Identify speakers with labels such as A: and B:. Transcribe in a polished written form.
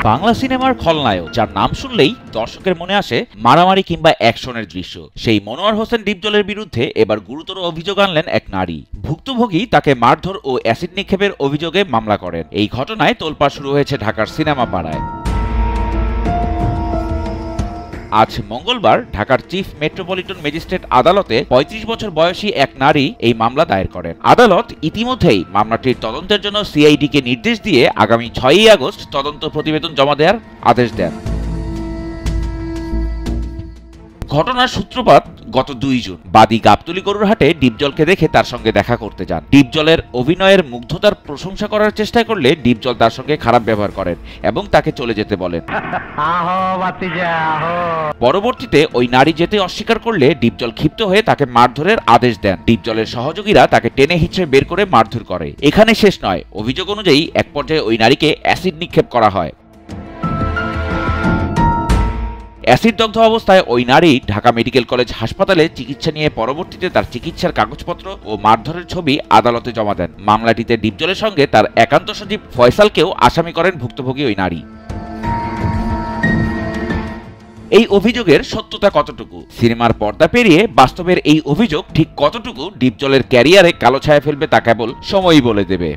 A: বাংলা সিনেমার খলনায়ক যার নাম শুনলেই দর্শকের মনে আসে মারামারি কিংবা অ্যাকশনের দৃশ্য, সেই মনোয়ার হোসেন ডিপজলের বিরুদ্ধে এবার গুরুতর অভিযোগ আনলেন এক নারী। ভুক্তভোগী তাকে মারধর ও অ্যাসিড নিক্ষেপের অভিযোগে মামলা করেন। এই ঘটনায় তোলপাড় শুরু হয়েছে ঢাকার সিনেমা পাড়ায়। আজ মঙ্গলবার ঢাকার চিফ মেট্রোপলিটন ম্যাজিস্ট্রেট আদালতে ৩৫ বছর বয়সী এক নারী এই মামলা দায়ের করেন। আদালত ইতিমধ্যেই মামলাটির তদন্তের জন্য সিআইডিকে নির্দেশ দিয়ে আগামী ৬ই আগস্ট তদন্ত প্রতিবেদন জমা দেওয়ার আদেশ দেন। ঘটনার সূত্রপাত গত ২ জুন। বাদী গাবতলী গরুরহাটে ডিপজলকে দেখে তার সঙ্গে দেখা করতে যান। ডিপজলের অভিনয়ের মুগ্ধতার প্রশংসা করার চেষ্টা করলে ডিপজল তার সঙ্গে খারাপ ব্যবহার করেন এবং তাকে চলে যেতে বলেন। পরবর্তীতে ওই নারী যেতে অস্বীকার করলে ডিপজল ক্ষিপ্ত হয়ে তাকে মারধরের আদেশ দেন। ডিপজলের সহযোগীরা তাকে টেনে হিঁচড়ে বের করে মারধর করে। এখানে শেষ নয়, অভিযোগ অনুযায়ী এক পর্যায়ে ওই নারীকে অ্যাসিড নিক্ষেপ করা হয়। অ্যাসিডদগ্ধ অবস্থায় ওই নারী ঢাকা মেডিকেল কলেজ হাসপাতালে চিকিৎসা নিয়ে পরবর্তীতে তার চিকিৎসার কাগজপত্র ও মারধরের ছবি আদালতে জমা দেন। মামলাটিতে ডিপজলের সঙ্গে তার একান্ত সচিব ফয়সালকেও আসামি করেন ভুক্তভোগী ওই নারী। এই অভিযোগের সত্যতা কতটুকু? সিনেমার পর্দা পেরিয়ে বাস্তবের এই অভিযোগ ঠিক কতটুকু ডিপজলের ক্যারিয়ারে কালো ছায়া ফেলবে তা কেবল সময়ই বলে দেবে।